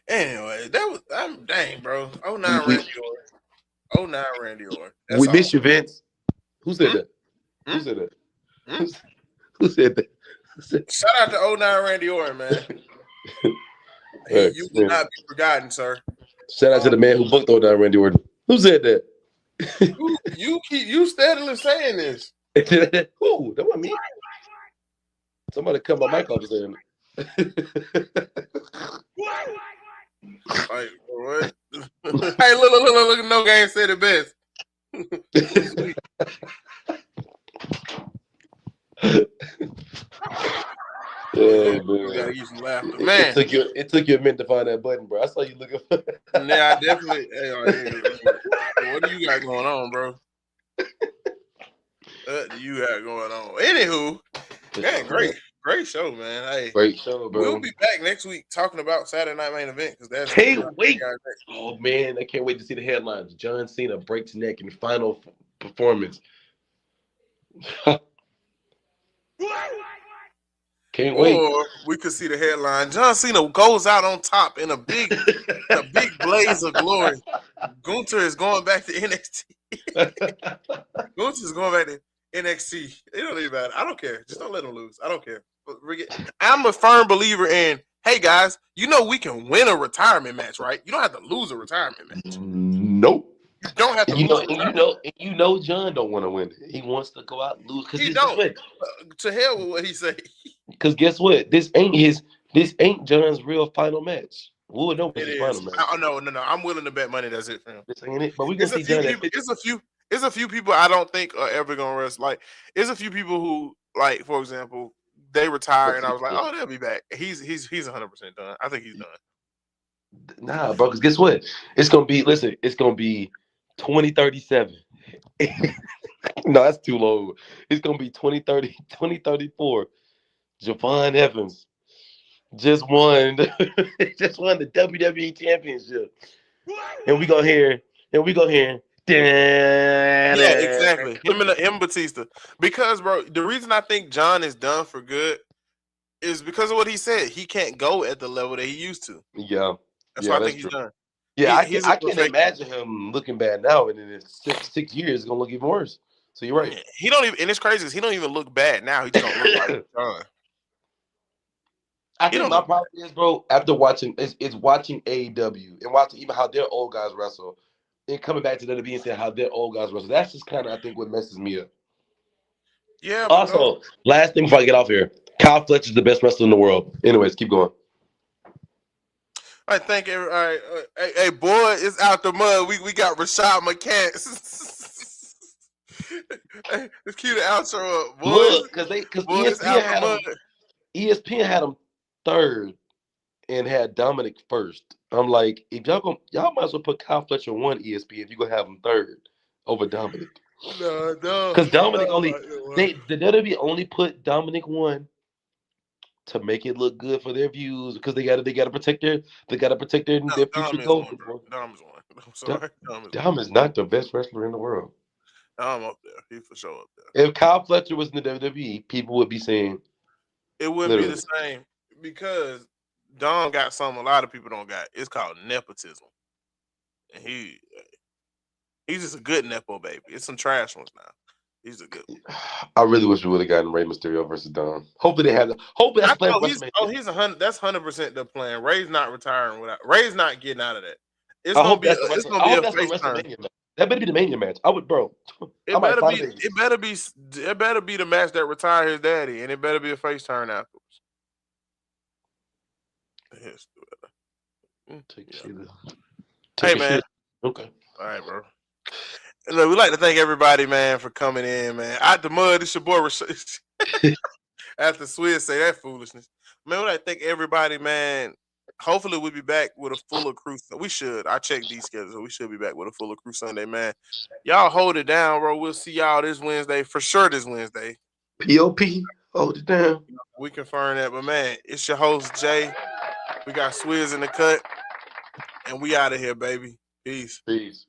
Anyway, that was dang, bro. 09 We, Randy Orton. 09 Randy Orton. That's we all. miss you, Vince. Who said that? Hmm? Who said that? Hmm? Who said that? Shout out to 09 Randy Orton, man. You will not be forgotten, sir. Shout out to the man who booked on that Randy Orton. Who said that? you steadily saying this. Who? That wasn't me. Somebody cut my mic off and saying Like what? Hey, look! No game said it best. Oh, man. Gotta use some laughter, man. It took you a minute to find that button, bro. I saw you looking for. Yeah, I definitely. What do you got going on, bro? What do you got going on? Anywho, man, great show, man. Hey, great show, bro. We'll be back next week talking about Saturday Night Main Event because that's can't wait. Oh man, I can't wait to see the headlines. John Cena breaks neck in final performance. Can't wait. Or we could see the headline: John Cena goes out on top in a big blaze of glory. Gunther is going back to NXT. Gunther is going back to NXT. It don't even matter. I don't care. Just don't let them lose. I don't care. I'm a firm believer in, hey guys, we can win a retirement match, right? You don't have to lose a retirement match. Nope. You don't have to lose. John don't want to win it. He wants to go out and lose because he don't. To hell with what he say. Because guess what? This ain't John's real final match. We'll know his final match. No. I'm willing to bet money that's it for him. This ain't it. But we gonna see John. It's a few people I don't think are ever gonna wrestle. Like, it's a few people who, like, for example, they retire and I was like, oh, they'll be back. He's 100% done. I think he's done. Nah, bro. Because guess what? It's gonna be 2037. No, that's too low. It's gonna be 2034. Javon Evans just won the WWE Championship, and we gonna hear. Yeah, exactly. Him Batista. Because, bro, the reason I think John is done for good is because of what he said. He can't go at the level that he used to. Yeah. That's why I think he's done. Yeah, I can't imagine him looking bad now, and in 6 years, it's gonna look even worse. So you're right. Yeah, he don't even, and it's crazy because he don't even look bad now. He just don't look like John. I think my problem is, bro, after watching watching AEW and watching even how their old guys wrestle, and coming back to WWE and saying how their old guys wrestle. That's just kind of, I think, what messes me up. Yeah. Also, last thing before I get off here, Kyle Fletcher's the best wrestler in the world. Anyways, keep going. All right, thank you. All right, hey, boy, it's out the mud. We got Rashad McCants. Hey, let's keep the outro up, boys. Look, because ESPN had him third and had Dominic first. I'm like, if y'all might as well put Kyle Fletcher on ESPN if you're gonna have him third over Dominic. No, because Dominic the WWE only put Dominic one to make it look good for their views because they gotta protect their future goals. Dom is one. I'm sorry. Dom is not the best wrestler in the world. I'm up there. He's for sure up there. If Kyle Fletcher was in the WWE, people would be saying it wouldn't be the same because Dom got something a lot of people don't got. It's called nepotism, and he's just a good nepo baby. It's some trash ones now. He's a good one. I really wish we would have gotten Rey Mysterio versus Dom. Hopefully they have. Hopefully that's plan. He's 100. That's 100% the plan. Ray's not retiring without. Ray's not getting out of that. It's gonna be a face turn. That better be the Mania match. I would, bro. It better be the match that retired his daddy, and it better be a face turn afterwards. Hey man. Okay. All right, bro. And look, we'd like to thank everybody, man, for coming in, man. Out the mud, it's your boy Rashad. After Swizz say that foolishness. Man, we'd like to thank everybody, man. Hopefully we'll be back with a fuller crew. We should. I checked these schedules. We should be back with a fuller crew Sunday, man. Y'all hold it down, bro. We'll see y'all this Wednesday. For sure this Wednesday. POP, hold it down. We confirm that. But man, it's your host, Jay. We got Swizz in the cut. And we out of here, baby. Peace. Peace.